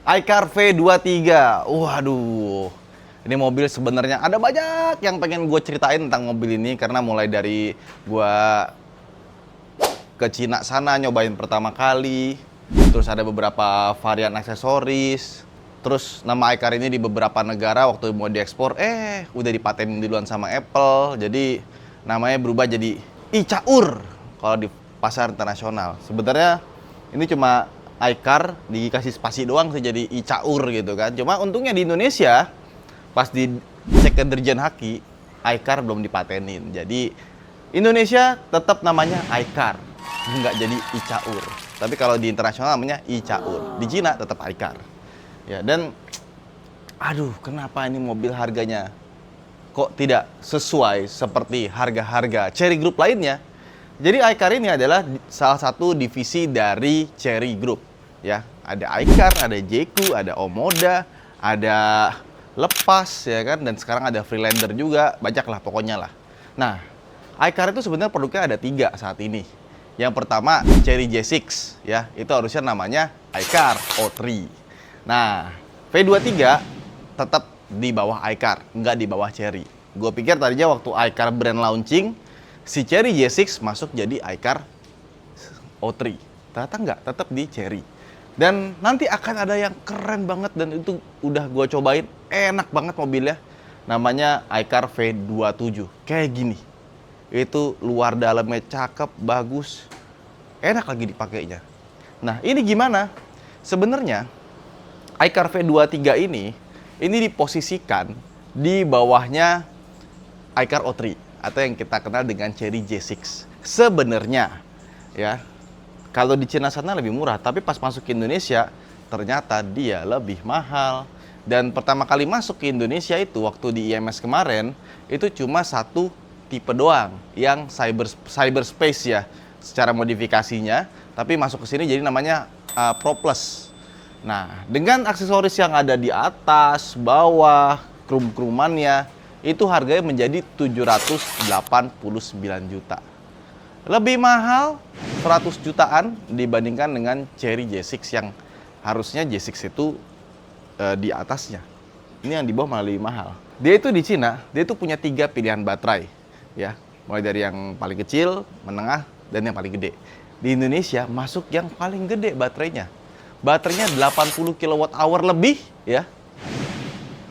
iCar V23. Waduh. Ini mobil sebenarnya ada banyak yang pengen gue ceritain tentang mobil ini karena mulai dari gue ke Cina sana nyobain pertama kali, terus ada beberapa varian aksesoris, terus nama iCar ini di beberapa negara waktu mau diekspor, udah dipatenin duluan sama Apple, jadi namanya berubah jadi iCaur kalau di pasar internasional. Sebenarnya ini cuma iCar dikasih spasi doang sih jadi iCaur gitu kan. Cuma untungnya di Indonesia pas dicek ke Dirjen Haki, iCar belum dipatenin. Jadi Indonesia tetap namanya iCar, nggak jadi iCaur. Tapi kalau di internasional namanya iCaur. Di Cina tetap iCar. Ya, dan aduh, kenapa ini mobil harganya kok tidak sesuai seperti harga-harga Chery Group lainnya? Jadi iCar ini adalah salah satu divisi dari Chery Group. Ya, ada iCar, ada Jeku, ada Omoda, ada Lepas ya kan, dan sekarang ada Freelander juga, banyak lah pokoknya lah. Nah, iCar itu sebenarnya produknya ada 3 saat ini. Yang pertama Chery J6 ya, itu harusnya namanya iCar O3. Nah, V23 tetap di bawah iCar, nggak di bawah Chery. Gue pikir tadinya waktu iCar brand launching, si Chery J6 masuk jadi iCar O3. Ternyata nggak, tetap di Chery. Dan nanti akan ada yang keren banget dan itu udah gue cobain, enak banget mobilnya. Namanya iCar V27, kayak gini. Itu luar dalamnya cakep, bagus, enak lagi dipakainya. Nah, ini gimana? Sebenarnya iCar V23 ini diposisikan di bawahnya iCar O3 atau yang kita kenal dengan Chery J6. Sebenarnya ya, kalau di Cina sana lebih murah, tapi pas masuk ke Indonesia ternyata dia lebih mahal. Dan pertama kali masuk ke Indonesia itu waktu di IMS kemarin, itu cuma satu tipe doang yang cyberspace ya secara modifikasinya, tapi masuk ke sini jadi namanya Pro Plus. Nah, dengan aksesoris yang ada di atas, bawah, krum-krumannya, itu harganya menjadi 789 juta. Lebih mahal 100 jutaan dibandingkan dengan Chery J6 yang harusnya J6 itu di atasnya. Ini yang di bawah malah lebih mahal. Dia itu di Cina, dia itu punya 3 pilihan baterai. Ya, mulai dari yang paling kecil, menengah, dan yang paling gede. Di Indonesia masuk yang paling gede baterainya. Baterainya 80 kWh lebih ya.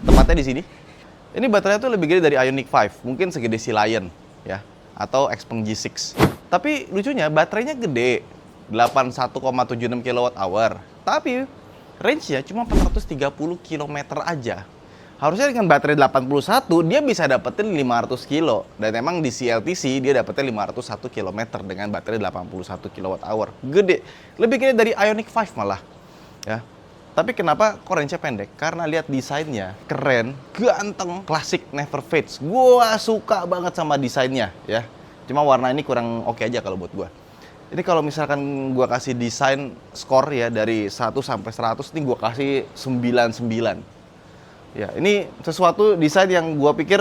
Tepatnya di sini. Ini baterainya tuh lebih gede dari Ioniq 5, mungkin segede si Lion ya, atau Xpeng G6. Tapi lucunya baterainya gede, 81,76 kWh. Tapi range-nya cuma 430 km aja. Harusnya dengan baterai 81 dia bisa dapetin 500 kilo. Dan emang di CLTC dia dapetin 501 km dengan baterai 81 kWh. Gede, lebih gede dari Ioniq 5 malah. Ya. Tapi kenapa kok range-nya pendek? Karena lihat desainnya, keren, ganteng, klasik, never fades. Gua suka banget sama desainnya ya. Cuma warna ini kurang oke aja kalau buat gua. Ini kalau misalkan gua kasih desain skor ya dari 1 sampai 100, ini gua kasih 99. Ya, ini sesuatu desain yang gua pikir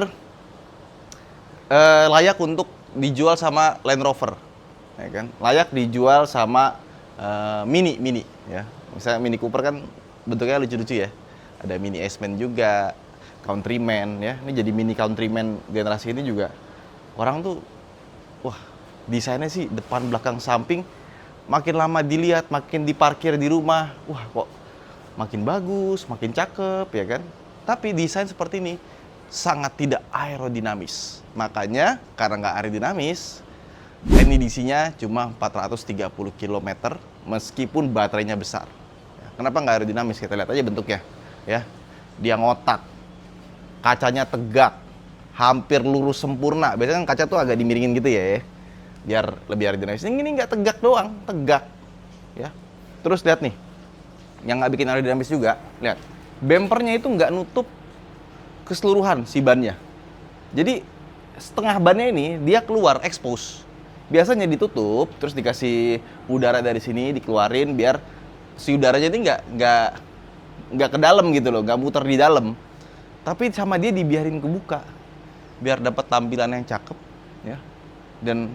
layak untuk dijual sama Land Rover. Ya kan? Layak dijual sama Mini ya. Misalnya Mini Cooper kan bentuknya lucu-lucu ya. Ada Mini S-Man juga, Countryman ya. Ini jadi Mini Countryman generasi ini juga. Orang tuh wah, desainnya sih depan, belakang, samping makin lama dilihat, makin diparkir di rumah, wah kok makin bagus, makin cakep ya kan. Tapi desain seperti ini sangat tidak aerodinamis. Makanya karena nggak aerodinamis, NEDC-nya cuma 430 km meskipun baterainya besar. Kenapa nggak aerodinamis? Kita lihat aja bentuknya ya. Dia ngotak, kacanya tegak, hampir lurus sempurna. Biasanya kan kaca tuh agak dimiringin gitu ya, biar lebih aerodinamis. Ini nggak tegak doang, tegak ya. Terus lihat nih, yang nggak bikin aerodinamis juga, lihat bempernya itu nggak nutup keseluruhan si bannya. Jadi setengah bannya ini dia keluar expose. Biasanya ditutup, terus dikasih udara dari sini dikeluarin biar si udaranya ini nggak ke dalam gitu loh, nggak muter di dalam. Tapi sama dia dibiarin kebuka biar dapat tampilan yang cakep ya. Dan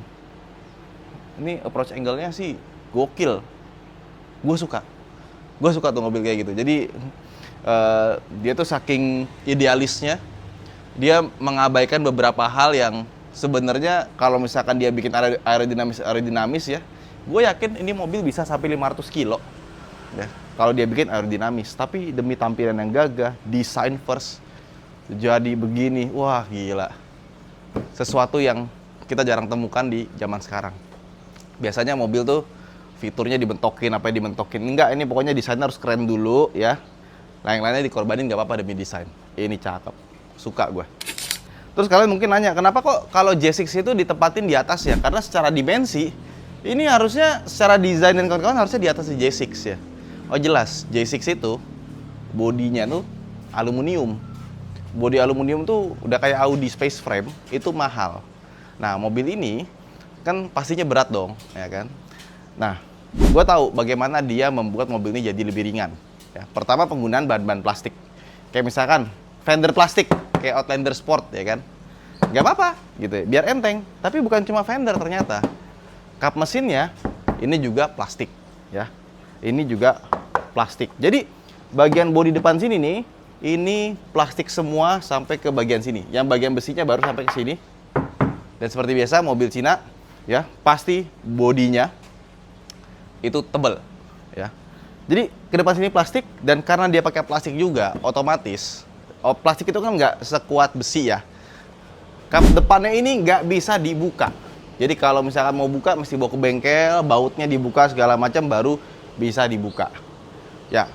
ini approach angle-nya sih gokil. Gue suka. Gue suka tuh mobil kayak gitu. Jadi dia tuh saking idealisnya, dia mengabaikan beberapa hal yang sebenarnya kalau misalkan dia bikin aerodinamis ya, gue yakin ini mobil bisa sampai 500 kilo. Ya, kalau dia bikin aerodinamis, tapi demi tampilan yang gagah, design first, jadi begini, wah gila. Sesuatu yang kita jarang temukan di zaman sekarang. Biasanya mobil tuh fiturnya dibentokin, apa yang dibentokin. Enggak, ini pokoknya desainnya harus keren dulu ya. Lain-lainnya dikorbanin nggak apa-apa demi desain. Ini cakep, suka gue. Terus kalian mungkin nanya, kenapa kok kalau J6 itu ditempatin di atas ya? Karena secara dimensi, ini harusnya secara desain dan kawan-kawan harusnya di atas di J6 ya. Oh jelas, J6 itu bodinya tuh aluminium. Bodi aluminium tuh udah kayak Audi Space Frame, itu mahal. Nah, mobil ini kan pastinya berat dong, ya kan? Nah, gue tahu bagaimana dia membuat mobil ini jadi lebih ringan. Ya, pertama penggunaan bahan-bahan plastik. Kayak misalkan fender plastik, kayak Outlander Sport, ya kan? Gak apa-apa, gitu ya, biar enteng. Tapi bukan cuma fender ternyata. Kap mesinnya ini juga plastik, ya. Ini juga plastik. Jadi bagian bodi depan sini nih, ini plastik semua sampai ke bagian sini. Yang bagian besinya baru sampai ke sini. Dan seperti biasa mobil Cina, ya pasti bodinya itu tebal, ya. Jadi ke depan sini plastik, dan karena dia pakai plastik juga, otomatis plastik itu kan nggak sekuat besi ya. Kap depannya ini nggak bisa dibuka. Jadi kalau misalkan mau buka mesti bawa ke bengkel, bautnya dibuka segala macam baru bisa dibuka. Ya,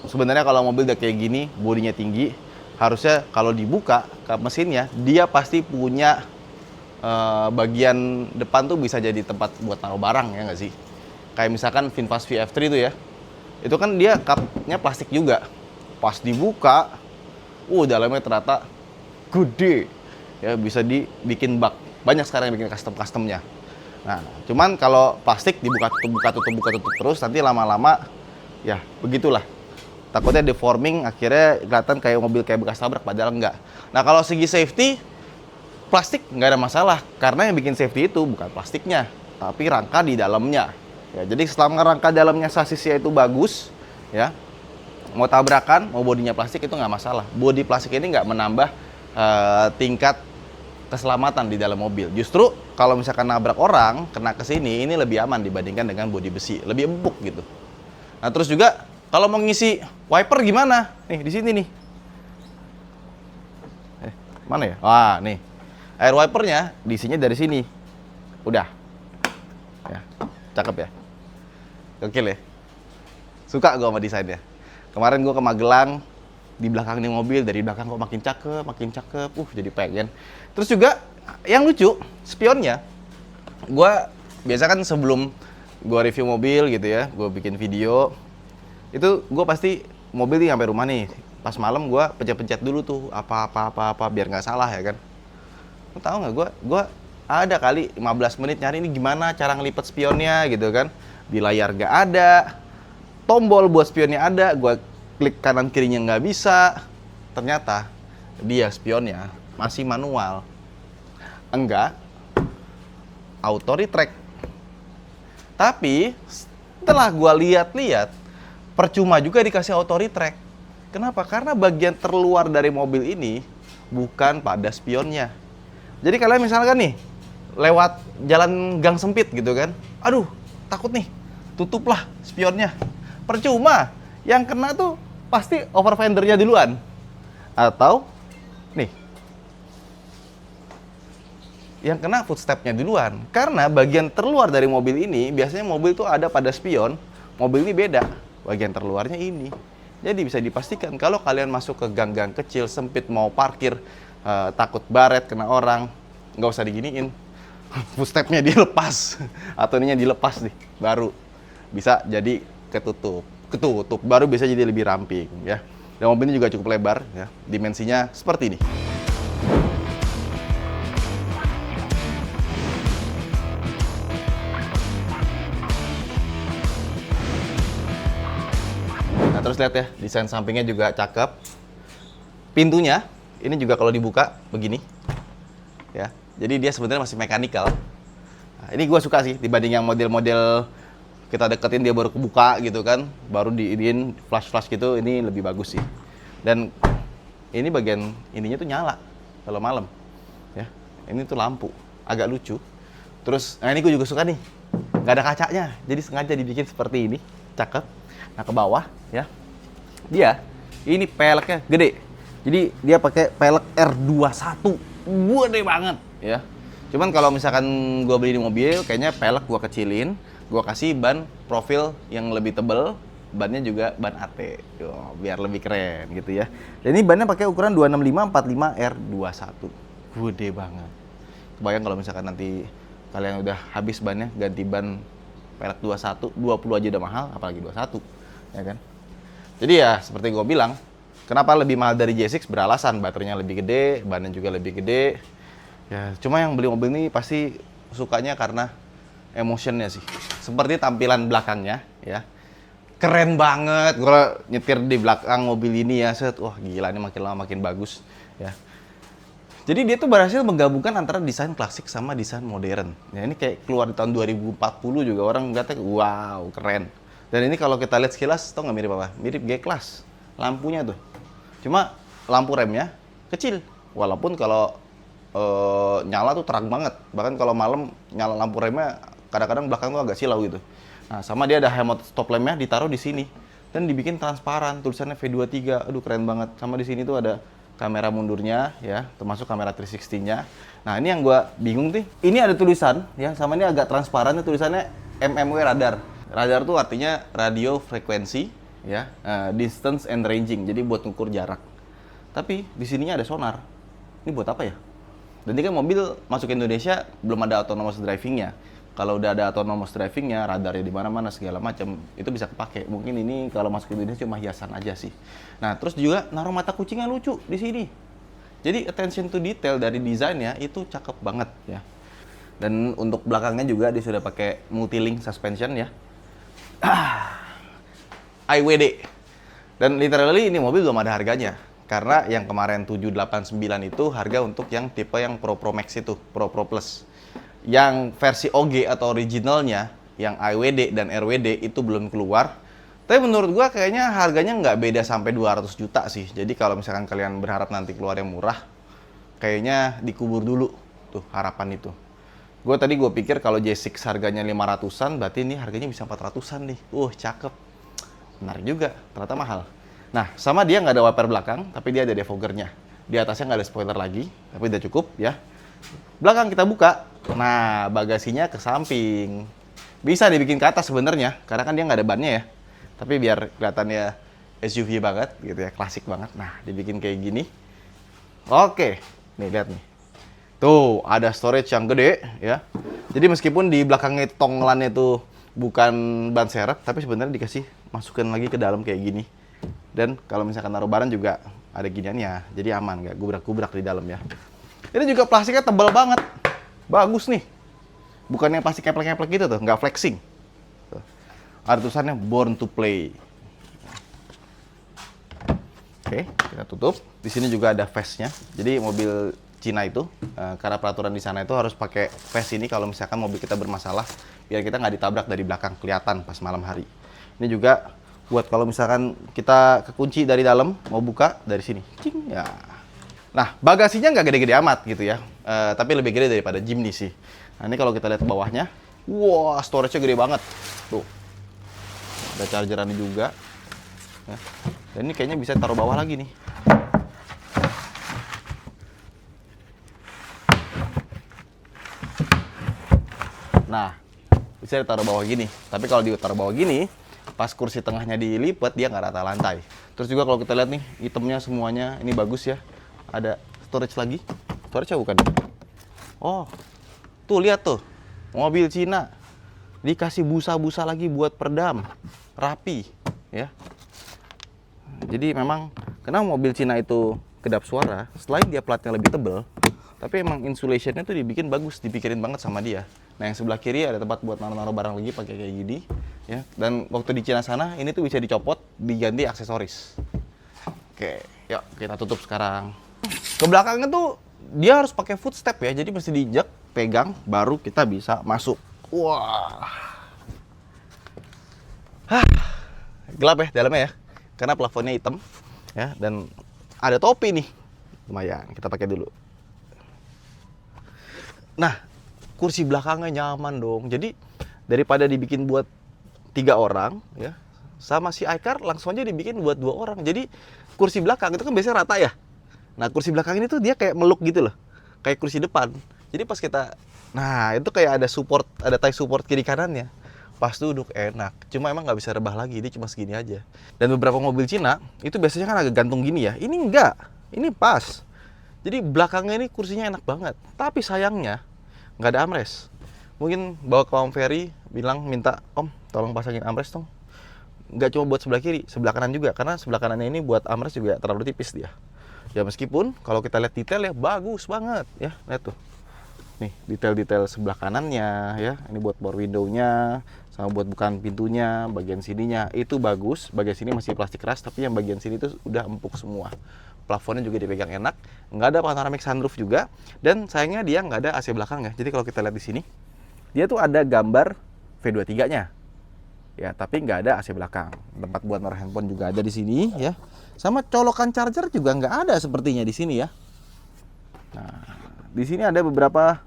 sebenarnya kalau mobil udah kayak gini, bodinya tinggi, harusnya kalau dibuka kap mesinnya, dia pasti punya bagian depan tuh bisa jadi tempat buat taruh barang, ya nggak sih? Kayak misalkan VinFast VF3 itu ya, itu kan dia kapnya plastik juga. Pas dibuka, dalamnya ternyata gede, ya bisa dibikin bak. Banyak sekarang yang bikin custom-customnya. Nah, cuman kalau plastik dibuka tutup terus, nanti lama-lama ya begitulah. Takutnya deforming, akhirnya kelihatan kayak mobil kayak bekas tabrak, padahal enggak. Nah, kalau segi safety, plastik nggak ada masalah, karena yang bikin safety itu bukan plastiknya, tapi rangka di dalamnya. Ya, jadi selama rangka dalamnya sasisnya itu bagus, ya, mau tabrakan, mau bodinya plastik itu nggak masalah. Bodi plastik ini nggak menambah tingkat keselamatan di dalam mobil. Justru kalau misalkan nabrak orang, kena ke sini, ini lebih aman dibandingkan dengan bodi besi, lebih empuk gitu. Nah, terus juga kalau mau ngisi wiper gimana? Nih, di sini nih. Mana ya? Wah, nih. Air wipernya diisinya dari sini. Udah. Ya, cakep ya. Gokil ya. Suka gue sama desainnya. Kemarin gue ke Magelang, di belakang nih mobil, dari belakang kok makin cakep. Jadi pengen. Terus juga yang lucu, spionnya. Gue biasa kan sebelum gue review mobil gitu ya, gue bikin video, itu gue pasti mobil nih sampai rumah nih. Pas malam gue pencet-pencet dulu tuh apa biar nggak salah ya kan. Lo tau nggak, gue ada kali 15 menit nyari ini gimana cara ngelipet spionnya gitu kan. Di layar nggak ada, tombol buat spionnya ada, gue klik kanan kirinya nggak bisa. Ternyata dia spionnya masih manual, enggak auto retract. Tapi setelah gue lihat-lihat, percuma juga dikasih auto retract. Kenapa? Karena bagian terluar dari mobil ini bukan pada spionnya. Jadi kalian misalkan nih lewat jalan gang sempit gitu kan, aduh takut nih, tutuplah spionnya. Percuma, yang kena tuh pasti over fendernya duluan. Atau nih, yang kena footstepnya duluan. Karena bagian terluar dari mobil ini, biasanya mobil tuh ada pada spion, mobil ini beda, bagian terluarnya ini. Jadi bisa dipastikan kalau kalian masuk ke gang-gang kecil, sempit, mau parkir, takut baret, kena orang, nggak usah diginiin. Footstepnya dilepas, atau ininya dilepas nih, baru bisa jadi ketutup, baru bisa jadi lebih ramping ya. Dan mobil ini juga cukup lebar ya, dimensinya seperti ini. Nah, terus lihat ya, desain sampingnya juga cakep. Pintunya ini juga kalau dibuka begini ya, jadi dia sebenarnya masih mekanikal. Nah, ini gue suka sih dibanding yang model-model kita deketin dia baru kebuka gitu kan, baru diinin flash gitu, ini lebih bagus sih. Dan ini bagian ininya tuh nyala kalau malam ya. Ini tuh lampu agak lucu. Terus nah ini gue juga suka nih, nggak ada kacanya, jadi sengaja dibikin seperti ini, cakep. Nah ke bawah ya, dia ini peleknya gede, jadi dia pakai pelek R21, gede banget ya. Cuman kalau misalkan gue beli di mobil, kayaknya pelek gue kecilin, gue kasih ban profil yang lebih tebel, bannya juga ban AT, biar lebih keren gitu ya. Dan ini bannya pakai ukuran 265/45 R21, gede banget. Kebayang kalau misalkan nanti kalian udah habis bannya, ganti ban pelek 21, 20 aja udah mahal, apalagi 21, ya kan? Jadi ya seperti gue bilang, kenapa lebih mahal dari J6 beralasan, baterainya lebih gede, bannya juga lebih gede. Ya, cuma yang beli mobil ini pasti sukanya karena emotionnya sih. Seperti tampilan belakangnya, ya. Keren banget. Gue nyetir di belakang mobil ini ya, set. Wah gila, ini makin lama makin bagus, ya. Jadi dia tuh berhasil menggabungkan antara desain klasik sama desain modern. Ya, ini kayak keluar di tahun 2040 juga orang ngeliatnya, wow, keren. Dan ini kalau kita lihat sekilas, tau nggak mirip apa? Mirip G-Class. Lampunya tuh. Cuma lampu remnya kecil. Walaupun kalau nyala tuh terang banget. Bahkan kalau malam nyala lampu remnya kadang-kadang belakang tuh agak silau gitu. Nah, sama dia ada remote stop lampnya ditaruh di sini dan dibikin transparan, tulisannya V23. Aduh keren banget. Sama di sini tuh ada kamera mundurnya ya, termasuk kamera 360-nya. Nah, ini yang gua bingung nih. Ini ada tulisan ya, sama ini agak transparan nih tulisannya MMW radar. Radar tuh artinya radio frekuensi ya, distance and ranging. Jadi buat ngukur jarak. Tapi di sininya ada sonar. Ini buat apa ya? Dan ini kan mobil masuk ke Indonesia belum ada autonomous driving-nya. Kalau udah ada autonomous driving-nya, radarnya di mana-mana segala macam, itu bisa kepake. Mungkin ini kalau masuk ke Indonesia cuma hiasan aja sih. Nah, terus juga naruh mata kucingnya lucu di sini. Jadi attention to detail dari desainnya itu cakep banget ya. Dan untuk belakangnya juga dia sudah pakai multi-link suspension ya. IWD. Dan literally ini mobil belum ada harganya. Karena yang kemarin 789 itu harga untuk yang tipe yang Pro Max itu, Pro Plus. Yang versi OG atau originalnya, yang IWD dan RWD itu belum keluar. Tapi menurut gua kayaknya harganya nggak beda sampai 200 juta sih. Jadi kalau misalkan kalian berharap nanti keluar yang murah, kayaknya dikubur dulu tuh harapan itu. Tadi gue pikir kalau J6 harganya 500-an, berarti ini harganya bisa 400-an nih. Cakep. Menarik juga, ternyata mahal. Nah, sama dia nggak ada wiper belakang, tapi dia ada defoggernya. Di atasnya nggak ada spoiler lagi, tapi udah cukup ya. Belakang kita buka, nah bagasinya ke samping. Bisa dibikin ke atas sebenarnya, karena kan dia nggak ada bannya ya. Tapi biar kelihatannya SUV banget, gitu ya, klasik banget. Nah, dibikin kayak gini. Oke, nih lihat nih. Tuh, ada storage yang gede ya. Jadi meskipun di belakangnya tonglannya itu bukan ban serep, tapi sebenarnya dikasih masukin lagi ke dalam kayak gini. Dan kalau misalkan naruh barang juga ada giniannya, jadi aman, nggak gubrak-gubrak di dalam ya. Ini juga plastiknya tebal banget, bagus nih. Bukannya plastik keplek-keplek gitu tuh, nggak flexing. Tuh. Ada tulisannya Born to Play. Oke, kita tutup. Di sini juga ada vestnya. Jadi mobil Cina itu, karena peraturan di sana itu harus pakai vest ini kalau misalkan mobil kita bermasalah, biar kita nggak ditabrak dari belakang, kelihatan pas malam hari. Ini juga buat kalau misalkan kita kekunci dari dalam, mau buka dari sini. Cing, ya. Nah, bagasinya nggak gede-gede amat gitu ya, tapi lebih gede daripada Jimny sih. Nah, ini kalau kita lihat ke bawahnya, wah, storage-nya gede banget. Tuh, ada chargerannya juga. Ya. Dan ini kayaknya bisa taruh bawah lagi nih. Nah, bisa ditaruh bawah gini. Tapi kalau ditaruh bawah gini, pas kursi tengahnya dilipat, dia nggak rata lantai. Terus juga kalau kita lihat nih, itemnya semuanya ini bagus ya. Ada storage lagi. Storage-nya bukan? Oh, tuh lihat tuh. Mobil Cina. Dikasih busa-busa lagi buat peredam. Rapi. Ya. Jadi memang, karena mobil Cina itu kedap suara, selain dia platnya lebih tebal, tapi emang insulation-nya tuh dibikin bagus, dipikirin banget sama dia. Nah, yang sebelah kiri ada tempat buat naruh-naruh barang lagi pakai kayak gini, ya. Dan waktu di Cina sana, ini tuh bisa dicopot, diganti aksesoris. Oke, yuk kita tutup sekarang. Ke belakangnya tuh dia harus pakai footstep ya, jadi mesti diinjak, pegang, baru kita bisa masuk. Wah, Gelap ya dalamnya ya, karena plafonnya hitam ya, dan ada topi nih, lumayan kita pakai dulu. Nah, kursi belakangnya nyaman dong. Jadi daripada dibikin buat 3 orang ya, sama si iCar langsung aja dibikin buat 2 orang. Jadi kursi belakang itu kan biasanya rata ya. Nah, kursi belakang ini tuh dia kayak meluk gitu loh, kayak kursi depan. Jadi pas kita, nah itu kayak ada support, ada tie support kiri kanannya. Pas duduk enak, cuma emang nggak bisa rebah lagi, dia cuma segini aja. Dan beberapa mobil Cina itu biasanya kan agak gantung gini ya, ini enggak, ini pas. Jadi belakangnya ini kursinya enak banget, tapi sayangnya nggak ada armrest. Mungkin bawa ke Om Ferry, bilang minta, Om tolong pasangin armrest dong. Nggak cuma buat sebelah kiri, sebelah kanan juga, karena sebelah kanannya ini buat armrest juga terlalu tipis dia. Ya meskipun kalau kita lihat detail ya bagus banget ya, lihat tuh. Nih detail-detail sebelah kanannya ya, ini buat power window-nya, sama buat bukaan pintunya, bagian sininya itu bagus. Bagian sini masih plastik keras, tapi yang bagian sini tuh udah empuk semua. Plafonnya juga dipegang enak, nggak ada panoramic sunroof juga, dan sayangnya dia nggak ada AC belakang ya. Jadi kalau kita lihat di sini, dia tuh ada gambar V23-nya, ya, tapi nggak ada AC belakang. Tempat buat naruh handphone juga ada di sini ya, sama colokan charger juga nggak ada sepertinya di sini ya. Nah, di sini ada beberapa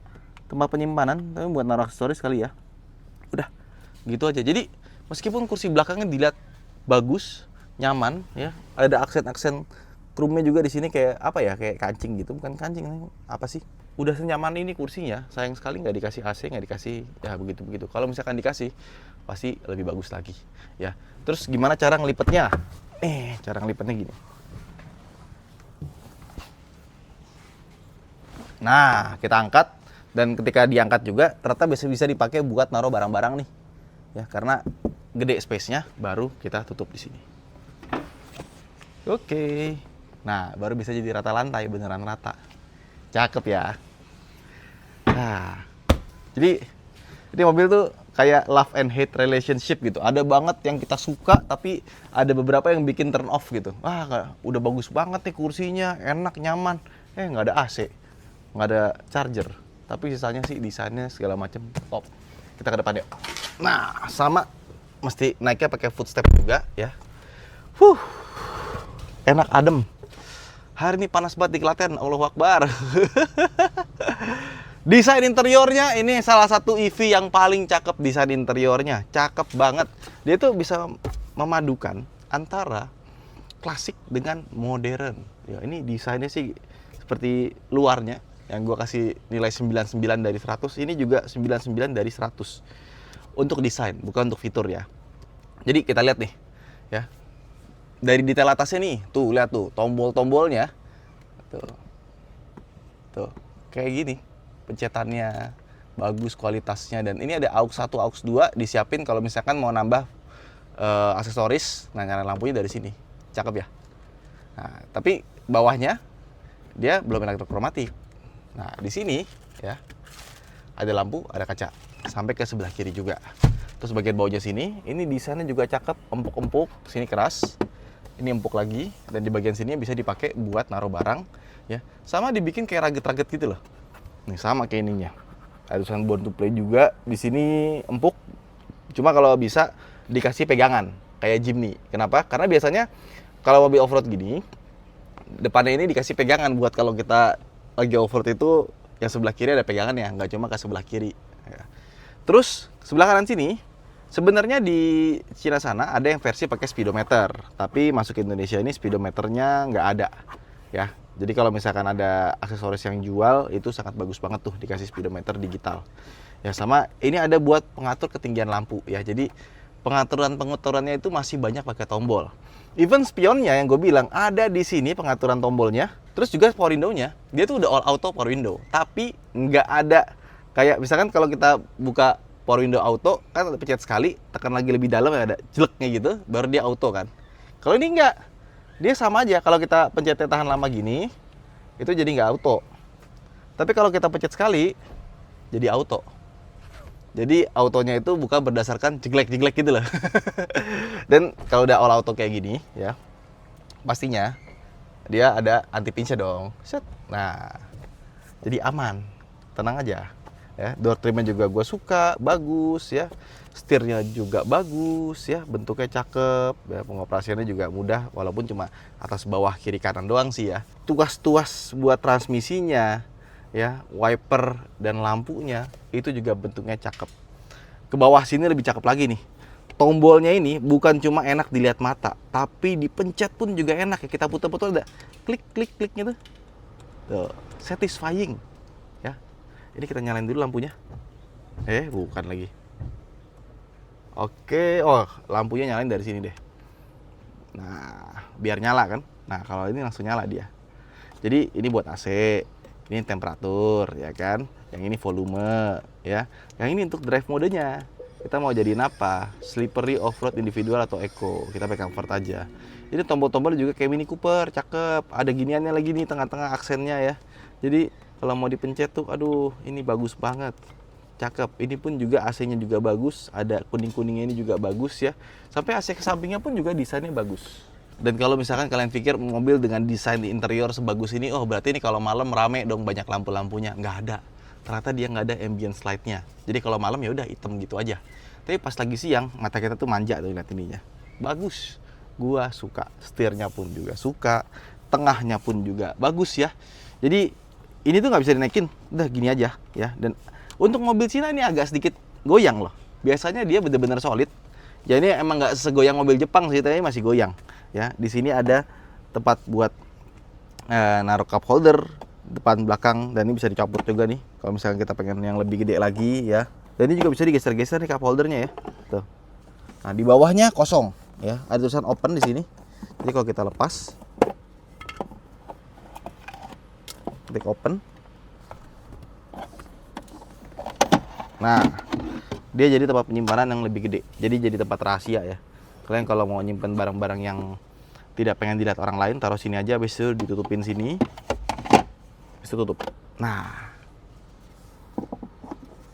tempat penyimpanan, tapi buat naruh aksesoris kali ya. Udah gitu aja. Jadi meskipun kursi belakangnya dilihat bagus, nyaman ya, ada aksen-aksen chrome-nya juga di sini, kayak apa ya, kayak kancing gitu, bukan kancing, apa sih? Udah senyaman ini kursinya, sayang sekali nggak dikasih AC, nggak dikasih ya begitu-begitu. Kalau misalkan dikasih, pasti lebih bagus lagi ya. Terus gimana cara ngelipetnya? Cara ngelipetnya gini. Nah, kita angkat, dan ketika diangkat juga ternyata bisa dipakai buat naruh barang-barang nih. Ya, karena gede space-nya, baru kita tutup di sini. Oke. Nah, baru bisa jadi rata lantai, beneran rata. Cakep ya. Nah, jadi ini mobil tuh kayak love and hate relationship gitu. Ada banget yang kita suka, tapi ada beberapa yang bikin turn off gitu. Wah, udah bagus banget nih kursinya, enak, nyaman. Nggak ada AC, nggak ada charger. Tapi sisanya sih desainnya segala macam top. Kita ke depan yuk. Nah, sama mesti naiknya pakai footstep juga ya. Enak, adem. Hari ini panas banget di Klaten, Allahu Akbar. Desain interiornya ini salah satu EV yang paling cakep. Desain interiornya cakep banget. Dia tuh bisa memadukan antara klasik dengan modern. Ya, ini desainnya sih seperti luarnya yang gua kasih nilai 99 dari 100, ini juga 99 dari 100 untuk desain, bukan untuk fitur ya. Jadi kita lihat nih ya, dari detail atasnya nih, tuh lihat tuh tombol-tombolnya tuh kayak gini, pencetannya bagus, kualitasnya, dan ini ada aux 1, aux 2 disiapin kalau misalkan mau nambah aksesoris. Nah, nyalain lampunya dari sini, cakep ya. Nah, tapi bawahnya dia belum elektrokromatik. Nah, di sini ya ada lampu, ada kaca, sampai ke sebelah kiri juga. Terus bagian bawahnya sini, ini desainnya juga cakep, empuk-empuk, sini keras, ini empuk lagi, dan di bagian sini bisa dipakai buat naruh barang, ya. Sama dibikin kayak rugged-rugged gitu loh. Nih sama kayak ininya. Ada tulisan Born to Play juga, di sini empuk. Cuma kalau bisa dikasih pegangan, kayak Jimny. Kenapa? Karena biasanya kalau mobil off-road gini, depannya ini dikasih pegangan buat kalau kita lagi off-road itu, yang sebelah kiri ada pegangan ya, nggak cuma ke sebelah kiri. Ya. Terus sebelah kanan sini, sebenarnya di Cina sana ada yang versi pakai speedometer, tapi masuk ke Indonesia ini speedometernya nggak ada. Ya, jadi kalau misalkan ada aksesoris yang jual, itu sangat bagus banget tuh dikasih speedometer digital. Ya, sama ini ada buat pengatur ketinggian lampu ya. Jadi pengaturannya itu masih banyak pakai tombol. Even spionnya yang gue bilang ada di sini pengaturan tombolnya. Terus juga power window-nya, dia tuh udah all auto power window, tapi nggak ada kayak misalkan kalau kita buka power window auto kan ada pencet sekali, tekan lagi lebih dalam ya ada jeleknya gitu, baru dia auto kan. Kalau ini nggak, dia sama aja. Kalau kita pencetnya tahan lama gini, itu jadi nggak auto. Tapi kalau kita pencet sekali, jadi auto. Jadi autonya itu bukan berdasarkan jeglek-jeglek gitu loh. Dan kalau udah all auto kayak gini ya, pastinya dia ada anti pinch dong. Set. Nah, jadi aman, tenang aja. Ya, door trimnya juga gue suka, bagus ya. Setirnya juga bagus ya, bentuknya cakep. Ya, pengoperasiannya juga mudah, walaupun cuma atas bawah kiri kanan doang sih ya. Tuas-tuas buat transmisinya, ya, wiper dan lampunya itu juga bentuknya cakep. Ke bawah sini lebih cakep lagi nih. Tombolnya ini bukan cuma enak dilihat mata, tapi dipencet pun juga enak ya. Kita putar-putar ada klik-klik-kliknya tuh. Tuh, satisfying. Ya. Ini kita nyalain dulu lampunya. Bukan lagi. Oke, oh lampunya nyalain dari sini deh. Nah, biar nyala kan. Nah, kalau ini langsung nyala dia. Jadi ini buat AC, ini temperatur ya kan. Yang ini volume ya. Yang ini untuk drive modenya. Kita mau jadiin apa? Slippery, off-road, individual atau eco. Kita pakai comfort aja. Ini tombol-tombol juga kayak Mini Cooper, cakep. Ada giniannya lagi nih tengah-tengah aksennya ya. Jadi kalau mau dipencet tuh, aduh, ini bagus banget. Cakep. Ini pun juga AC-nya juga bagus. Ada kuning-kuningnya ini juga bagus ya. Sampai AC ke sampingnya pun juga desainnya bagus. Dan kalau misalkan kalian pikir mobil dengan desain di interior sebagus ini, oh berarti ini kalau malam rame dong banyak lampu-lampunya. Nggak ada. Ternyata dia nggak ada ambient light-nya. Jadi kalau malam ya udah hitam gitu aja. Tapi pas lagi siang, mata kita tuh manja tuh lihat ininya. Bagus. Gua suka. Setirnya pun juga suka. Tengahnya pun juga bagus ya. Jadi ini tuh nggak bisa dinaikin. Udah gini aja ya. Dan untuk mobil Cina ini agak sedikit goyang loh. Biasanya dia benar-benar solid. Ya ini emang nggak segoyang mobil Jepang sih, tapi masih goyang. Ya, di sini ada tempat buat naruh cup holder depan belakang, dan ini bisa dicopot juga nih kalau misalkan kita pengen yang lebih gede lagi ya. Dan ini juga bisa digeser-geser nih cup holdernya ya. Tuh. Nah, di bawahnya kosong ya. Ada tulisan open di sini. Jadi kalau kita lepas, klik open. Nah, dia jadi tempat penyimpanan yang lebih gede. Jadi tempat rahasia ya. Kalian kalau mau nyimpen barang-barang yang tidak pengen dilihat orang lain, taruh sini aja, habis itu ditutupin sini. Habis itu tutup. Nah.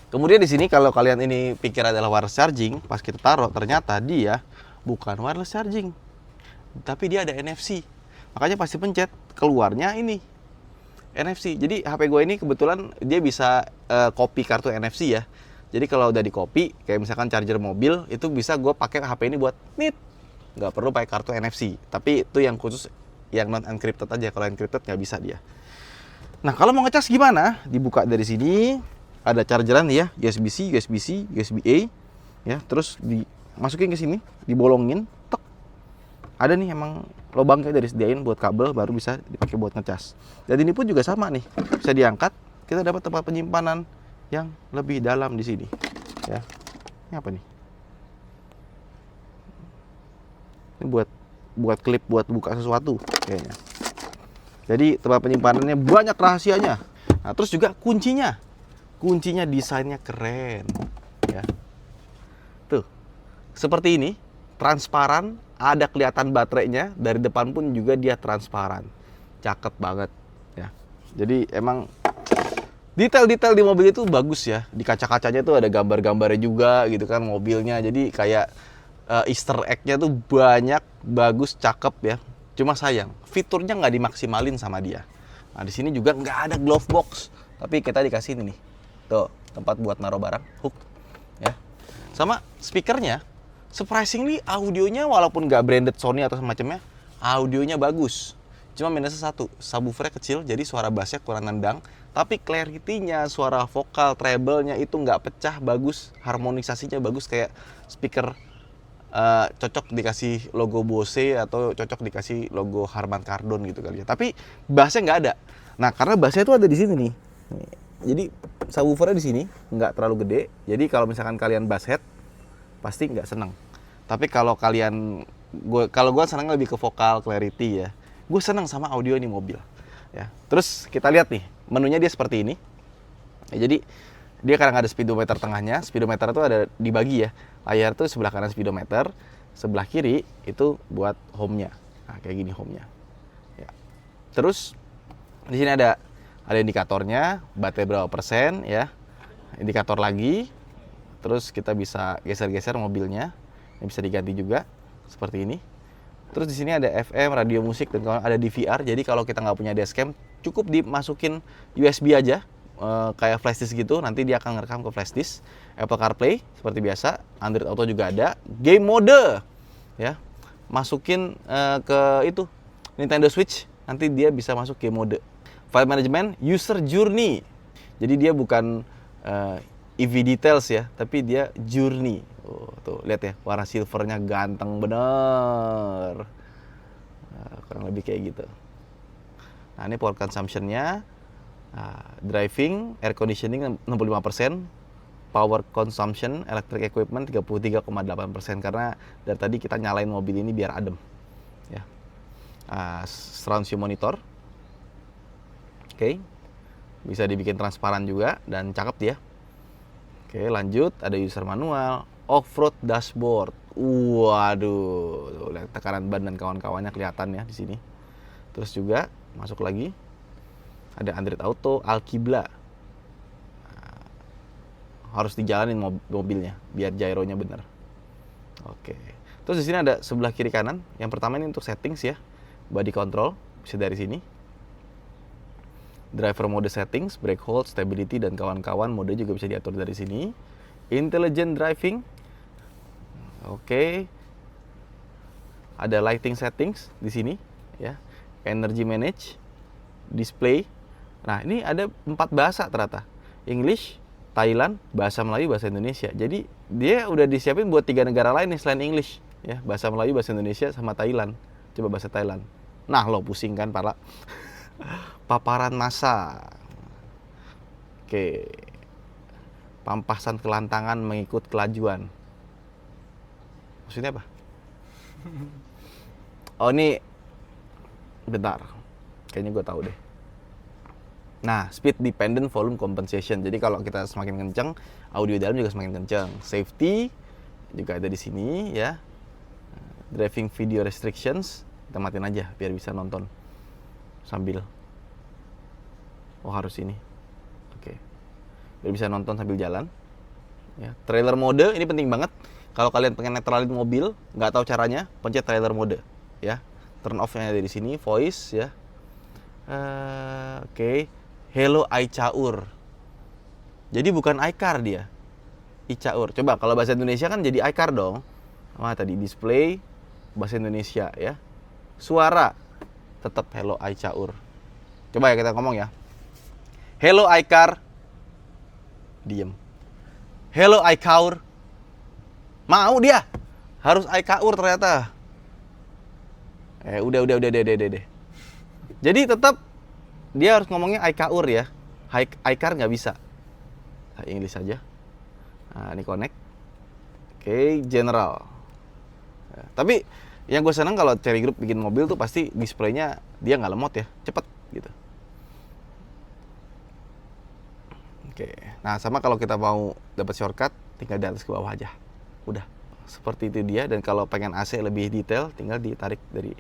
Kemudian di sini kalau kalian ini pikir adalah wireless charging, pas kita taruh ternyata dia bukan wireless charging. Tapi dia ada NFC. Makanya pasti pencet, keluarnya ini NFC. Jadi HP gue ini kebetulan dia bisa copy kartu NFC ya. Jadi kalau udah di copy, kayak misalkan charger mobil, itu bisa gue pakai HP ini buat nit. Nggak perlu pakai kartu NFC. Tapi itu yang khusus yang non encrypted aja. Kalau encrypted nggak bisa dia. Nah, kalau mau ngecas gimana? Dibuka dari sini, ada chargeran ya, USB-C, USB-C, USB-A. Ya, terus dimasukin ke sini, dibolongin, tek. Ada nih emang lubangnya dari sediain buat kabel, baru bisa dipakai buat ngecas. Dan ini pun juga sama nih, bisa diangkat, kita dapat tempat penyimpanan yang lebih dalam di sini. Ya, ini apa nih? Ini buat klip buat buka sesuatu kayaknya. Jadi tempat penyimpanannya banyak rahasianya. Nah, terus juga kuncinya desainnya keren. Ya, tuh, seperti ini, transparan. Ada kelihatan baterainya, dari depan pun juga dia transparan. Cakep banget ya. Jadi emang detail-detail di mobil itu bagus ya. Di kaca-kacanya tuh ada gambar-gambarnya juga gitu kan mobilnya. Jadi kayak Easter egg-nya tuh banyak, bagus, cakep ya. Cuma sayang, fiturnya nggak dimaksimalin sama dia. Nah, di sini juga nggak ada glove box. Tapi kita dikasih ini nih. Tuh, tempat buat naruh barang, hook ya. Sama speakernya, surprisingly audionya walaupun nggak branded Sony atau semacamnya, audionya bagus. Cuma minusnya satu, subwoofernya kecil, jadi suara bassnya kurang nendang. Tapi clarity-nya, suara vokal, treble-nya itu nggak pecah, bagus. Harmonisasinya bagus, kayak speaker cocok dikasih logo Bose atau cocok dikasih logo Harman Kardon gitu kali ya. Tapi bassnya nggak ada. Nah, karena bassnya itu ada di sini nih. Jadi subwoofernya di sini, nggak terlalu gede. Jadi kalau misalkan kalian bass head, pasti nggak seneng. Tapi kalau kalian, kalau gue seneng lebih ke vokal, clarity ya. Gue seneng sama audio ini mobil. Ya. Terus kita lihat nih, menunya dia seperti ini. Ya, jadi dia kadang ada speedometer tengahnya. Speedometer itu ada dibagi ya. Layar tuh sebelah kanan speedometer, sebelah kiri itu buat home-nya. Nah, kayak gini home-nya. Ya. Terus di sini ada indikatornya, baterai berapa persen ya. Indikator lagi. Terus kita bisa geser-geser mobilnya. Ini bisa diganti juga seperti ini. Terus di sini ada FM, radio musik, dan ada DVR. Jadi kalau kita nggak punya dashcam, cukup dimasukin USB aja kayak flash disk gitu, nanti dia akan ngerekam ke flash disk. Apple CarPlay seperti biasa, Android Auto juga ada. Game mode, ya, masukin ke itu Nintendo Switch, nanti dia bisa masuk game mode. File management, user journey, jadi dia bukan EV details ya, tapi dia journey. Tuh lihat ya, warna silvernya ganteng bener. Kurang lebih kayak gitu. Nah ini power consumption-nya, driving, air conditioning 65%, power consumption, electric equipment 33,8%, karena dari tadi kita nyalain mobil ini biar adem. Ya. Surround view monitor, oke, bisa dibikin transparan juga dan cakep dia. Oke, lanjut, ada user manual, off-road dashboard. Waduh, tuh, lihat tekanan ban dan kawan-kawannya kelihatan ya di sini. Terus juga masuk lagi, ada Android Auto, Alkibla. Harus dijalanin mobilnya biar gyronya bener. Oke. Terus di sini ada sebelah kiri kanan. Yang pertama ini untuk settings ya, body control bisa dari sini. Driver mode settings, brake hold, stability dan kawan-kawan mode juga bisa diatur dari sini. Intelligent driving. Oke. Ada lighting settings di sini ya. Energy manage, display. Nah, ini ada 4 bahasa ternyata. English, Thailand, bahasa Melayu, bahasa Indonesia. Jadi dia udah disiapin buat 3 negara lain nih selain English ya. Bahasa Melayu, bahasa Indonesia sama Thailand. Coba bahasa Thailand. Nah, lo pusing kan, Pak? Paparan massa. Oke. Pampasan kelantangan mengikut kelajuan. Maksudnya apa? Oh, ini bentar. Kayaknya gue tahu deh. Nah, speed dependent volume compensation. Jadi kalau kita semakin kencang, audio dalam juga semakin kencang. Safety juga ada di sini ya. Driving video restrictions, kita matiin aja biar bisa nonton sambil. Oh, harus ini. Oke. Biar bisa nonton sambil jalan. Ya, trailer mode ini penting banget. Kalau kalian pengen netralin mobil, nggak tahu caranya, pencet trailer mode ya. Turn off-nya ada di sini, voice ya. Oke. Hello iCaur. Jadi bukan iCar dia. iCaur. Coba kalau bahasa Indonesia kan jadi iCar dong. Wah, tadi display bahasa Indonesia ya. Suara tetap hello iCaur. Coba ya kita ngomong ya. Hello iCar. Diem. Hello iCaur. Mau dia. Harus iCaur ternyata. Udah deh. Jadi tetap dia harus ngomongnya iCaur ya. iCar nggak bisa. Nah, English saja. Nah, ini connect. Oke, general. Ya, tapi yang gue senang kalau Cherry Group bikin mobil tuh pasti displaynya dia nggak lemot ya, cepet gitu. Oke, nah sama kalau kita mau dapat shortcut, tinggal dari atas ke bawah aja. Udah, seperti itu dia. Dan kalau pengen AC lebih detail, tinggal ditarik dari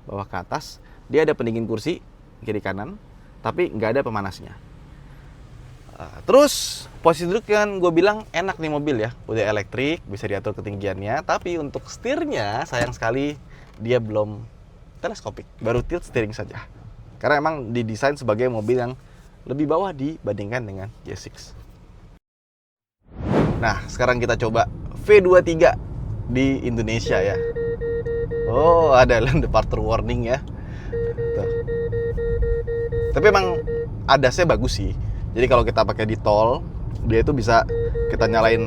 bawah ke atas. Dia ada pendingin kursi kiri kanan, tapi nggak ada pemanasnya. Terus posisi duduk kan gue bilang enak nih mobil ya, udah elektrik, bisa diatur ketinggiannya. Tapi untuk setirnya sayang sekali dia belum teleskopik, baru tilt steering saja. Karena emang didesain sebagai mobil yang lebih bawah dibandingkan dengan G6. Nah, sekarang kita coba V23 di Indonesia ya. Oh, ada lane departure warning ya. Tuh. Tapi emang ADAS-nya bagus sih. Jadi kalau kita pakai di tol, dia itu bisa kita nyalain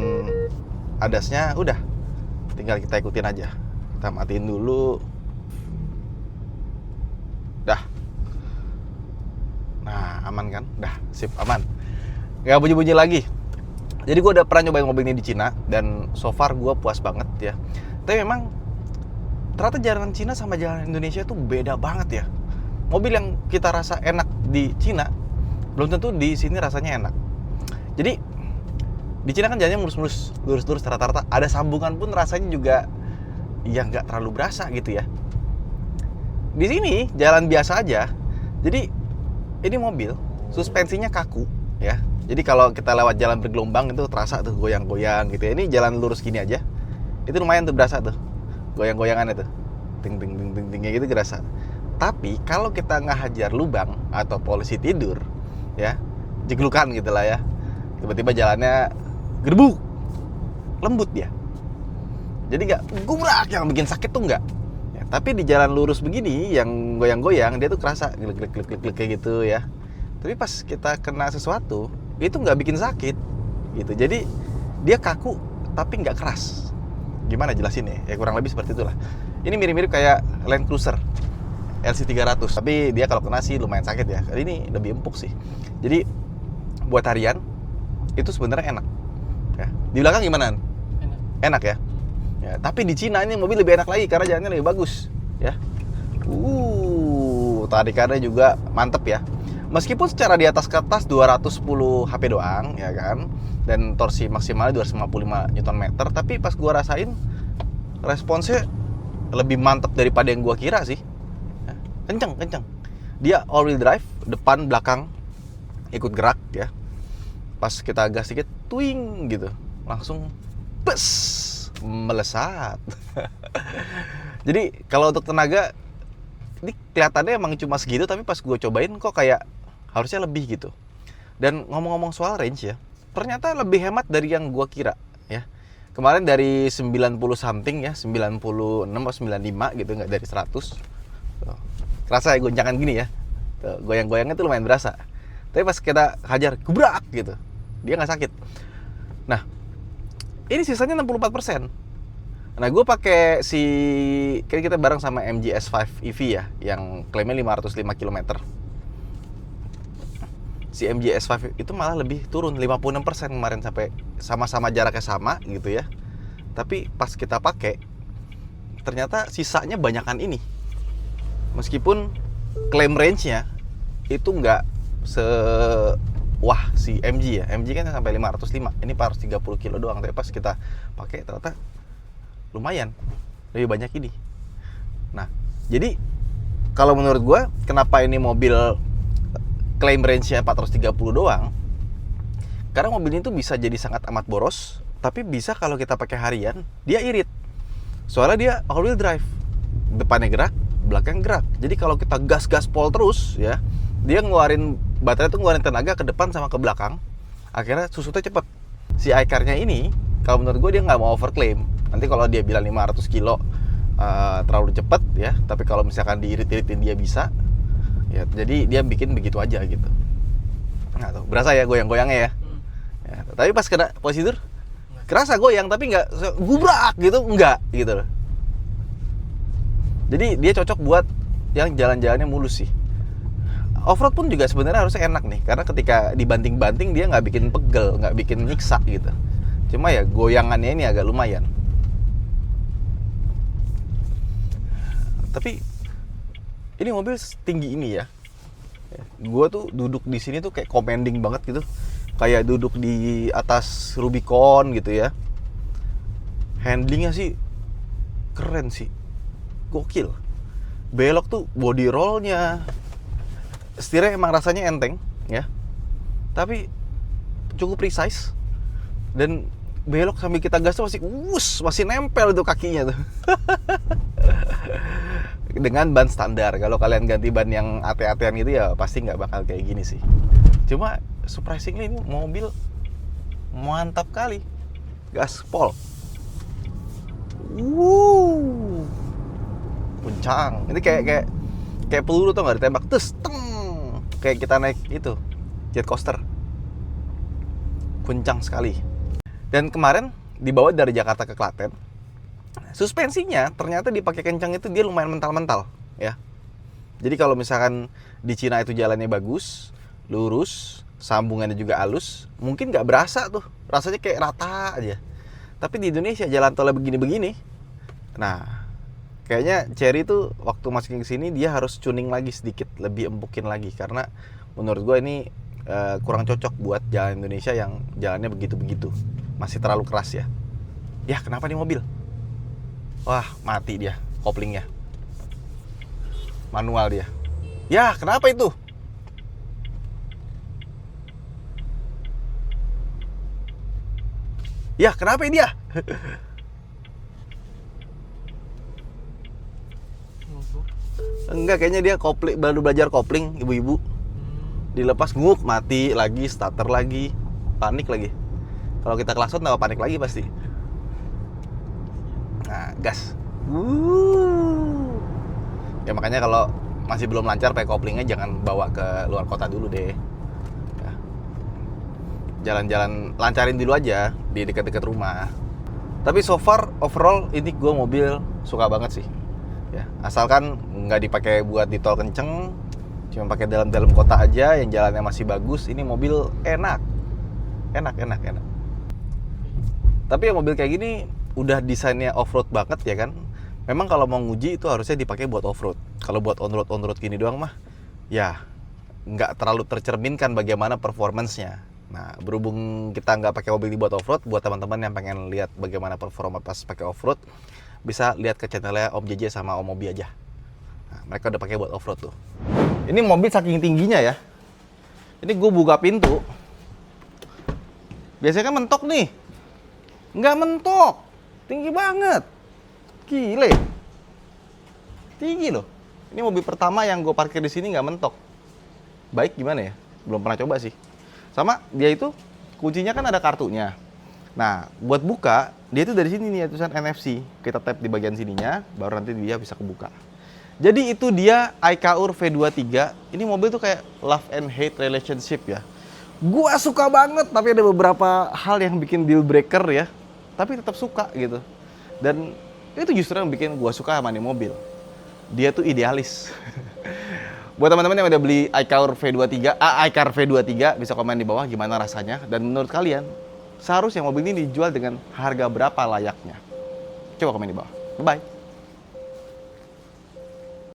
ADAS-nya, udah. Tinggal kita ikutin aja. Kita matiin dulu. Dah. Nah, aman kan? Dah, sip, aman. Nggak bunyi-bunyi lagi. Jadi gue udah pernah nyobain mobil ini di Cina, dan so far gue puas banget ya. Tapi memang ternyata jalanan Cina sama jalanan Indonesia itu beda banget ya. Mobil yang kita rasa enak di Cina belum tentu di sini rasanya enak. Jadi di Cina kan jalannya mulus-mulus, lurus-lurus rata-rata. Ada sambungan pun rasanya juga ya nggak terlalu berasa gitu ya. Di sini jalan biasa aja. Jadi ini mobil suspensinya kaku ya. Jadi kalau kita lewat jalan bergelombang itu terasa tuh goyang-goyang gitu ya. Ini jalan lurus gini aja, itu lumayan tuh berasa tuh goyang-goyangannya tuh, ting ting ting ting ting gitu berasa. Tapi kalau kita ngehajar lubang atau polisi tidur ya, jeglukan gitu lah ya. Tiba-tiba jalannya gerbuk, lembut dia. Jadi nggak gubrak yang bikin sakit tuh nggak. Ya, tapi di jalan lurus begini yang goyang-goyang dia tuh kerasa glik kayak gitu ya. Tapi pas kita kena sesuatu itu nggak bikin sakit gitu. Jadi dia kaku tapi nggak keras. Gimana jelasin ya? Ya kurang lebih seperti itulah. Ini mirip-mirip kayak Land Cruiser LC300. Tapi dia kalau kena sih lumayan sakit ya. Kali ini lebih empuk sih. Jadi buat harian itu sebenarnya enak. Ya. Di belakang gimana? Enak ya. Ya, tapi di Cina ini mobil lebih enak lagi karena jalannya lebih bagus, ya. Tarikannya juga mantep ya. Meskipun secara di atas kertas 210 HP doang, ya kan. Dan torsi maksimalnya 255 Nm, tapi pas gua rasain responsnya lebih mantep daripada yang gua kira sih. Ya, kenceng. Dia all wheel drive, depan belakang ikut gerak ya. Pas kita gas sedikit, twing gitu, langsung bes melesat. Jadi kalau untuk tenaga ini kelihatannya emang cuma segitu, tapi pas gue cobain kok kayak harusnya lebih gitu. Dan ngomong-ngomong soal range ya, ternyata lebih hemat dari yang gue kira ya. Kemarin dari 90 something ya, 96 atau 95 gitu, nggak dari 100. Tuh. Kerasa ya goncangan gini ya. Tuh, goyang-goyangnya tuh lumayan berasa. Tapi pas kita hajar, gebrak gitu, dia nggak sakit. Nah, ini sisanya 64%. Nah, gue pakai kan kita bareng sama MG S5 EV ya, yang klaimnya 505 km. Si MG S5 itu malah lebih turun 56% kemarin, sampai sama-sama jaraknya sama gitu ya. Tapi pas kita pakai, ternyata sisanya banyakan ini. Meskipun klaim range-nya itu nggak wah si MG ya, MG kan sampai 505, ini 430 kilo doang. Tapi pas kita pakai ternyata lumayan lebih banyak ini. Nah, jadi kalau menurut gue kenapa ini mobil claim range-nya 430 doang, karena mobil ini tuh bisa jadi sangat amat boros, tapi bisa kalau kita pakai harian dia irit. Soalnya dia all wheel drive, depannya gerak, belakang gerak. Jadi kalau kita gas pol terus ya, dia ngeluarin baterai tuh ngeluarin tenaga ke depan sama ke belakang. Akhirnya susutnya cepet. Si iCar-nya ini, kalau menurut gue dia nggak mau overclaim. Nanti kalau dia bilang 500 kilo terlalu cepet ya. Tapi kalau misalkan diirit-iritin dia bisa. Ya, jadi dia bikin begitu aja gitu. Nah tuh, berasa ya goyang-goyangnya ya. Ya. Tapi pas kena posisi tidur, kerasa goyang tapi nggak gubrak gitu, nggak gitu loh. Jadi dia cocok buat yang jalan-jalannya mulus sih. Offroad pun juga sebenarnya harusnya enak nih, karena ketika dibanting-banting dia nggak bikin pegel, nggak bikin nyiksa gitu. Cuma ya goyangannya ini agak lumayan. Tapi ini mobil tinggi ini ya. Gue tuh duduk di sini tuh kayak commanding banget gitu, kayak duduk di atas Rubicon gitu ya. Handlingnya sih keren sih, gokil. Belok tuh body rollnya, setirnya emang rasanya enteng ya, tapi cukup precise. Dan belok sambil kita gas tuh masih nempel tuh kakinya tuh. Dengan ban standar. Kalau kalian ganti ban yang AT-AT-an gitu ya pasti nggak bakal kayak gini sih. Cuma surprisingly ini mobil mantap kali, gaspol. Puncang. Ini kayak peluru tuh nggak ditembak, terus kayak kita naik itu jet coaster. Kencang sekali. Dan kemarin dibawa dari Jakarta ke Klaten, suspensinya ternyata dipakai kencang itu dia lumayan mental-mental ya. Jadi kalau misalkan di Cina itu jalannya bagus, lurus, sambungannya juga halus, mungkin nggak berasa tuh, rasanya kayak rata aja. Tapi di Indonesia jalan tolnya begini-begini. Nah, kayaknya Cherry tuh waktu masukin ke sini dia harus tuning lagi sedikit, lebih empukin lagi, karena menurut gue ini kurang cocok buat jalan Indonesia yang jalannya begitu-begitu. Masih terlalu keras ya. Ya, kenapa nih mobil? Wah, mati dia koplingnya. Manual dia. Ya, kenapa itu? Ya, kenapa dia? Enggak, kayaknya dia kopling, baru belajar kopling, ibu-ibu. Dilepas nguk, mati lagi, starter lagi, panik lagi. Kalau kita klakson tambah panik lagi pasti. Nah, gas. Ya makanya kalau masih belum lancar pakai koplingnya jangan bawa ke luar kota dulu deh. Ya. Jalan-jalan lancarin dulu aja di dekat-dekat rumah. Tapi so far overall ini gue mobil suka banget sih. Ya, asalkan nggak dipakai buat di tol kenceng, cuma pakai dalam kota aja yang jalannya masih bagus, ini mobil enak. Enak. Tapi ya mobil kayak gini udah desainnya off-road banget ya kan. Memang kalau mau nguji itu harusnya dipakai buat off-road. Kalau buat on-road gini doang mah, ya nggak terlalu tercerminkan bagaimana performance-nya. Nah, berhubung kita nggak pakai mobil ini buat off-road, buat teman-teman yang pengen lihat bagaimana performa pas pakai off-road, bisa lihat ke channelnya Om JJ sama Om Mobi aja. Nah, mereka udah pakai buat off-road tuh. Ini mobil saking tingginya ya. Ini gue buka pintu. Biasanya kan mentok nih. Nggak mentok. Tinggi banget. Gile. Tinggi loh. Ini mobil pertama yang gue parkir di sini nggak mentok. Baik gimana ya? Belum pernah coba sih. Sama dia itu kuncinya kan ada kartunya. Nah, buat buka, dia itu dari sini nih ya, tulisan NFC. Kita tap di bagian sininya, baru nanti dia bisa kebuka. Jadi itu dia iCar V23. Ini mobil tuh kayak love and hate relationship ya. Gua suka banget, tapi ada beberapa hal yang bikin deal breaker ya. Tapi tetap suka gitu. Dan itu justru yang bikin gua suka sama nih mobil. Dia tuh idealis. Buat teman-teman yang udah beli iCar V23 bisa komen di bawah gimana rasanya dan menurut kalian seharusnya mobil ini dijual dengan harga berapa layaknya. Coba komen di bawah. Bye bye.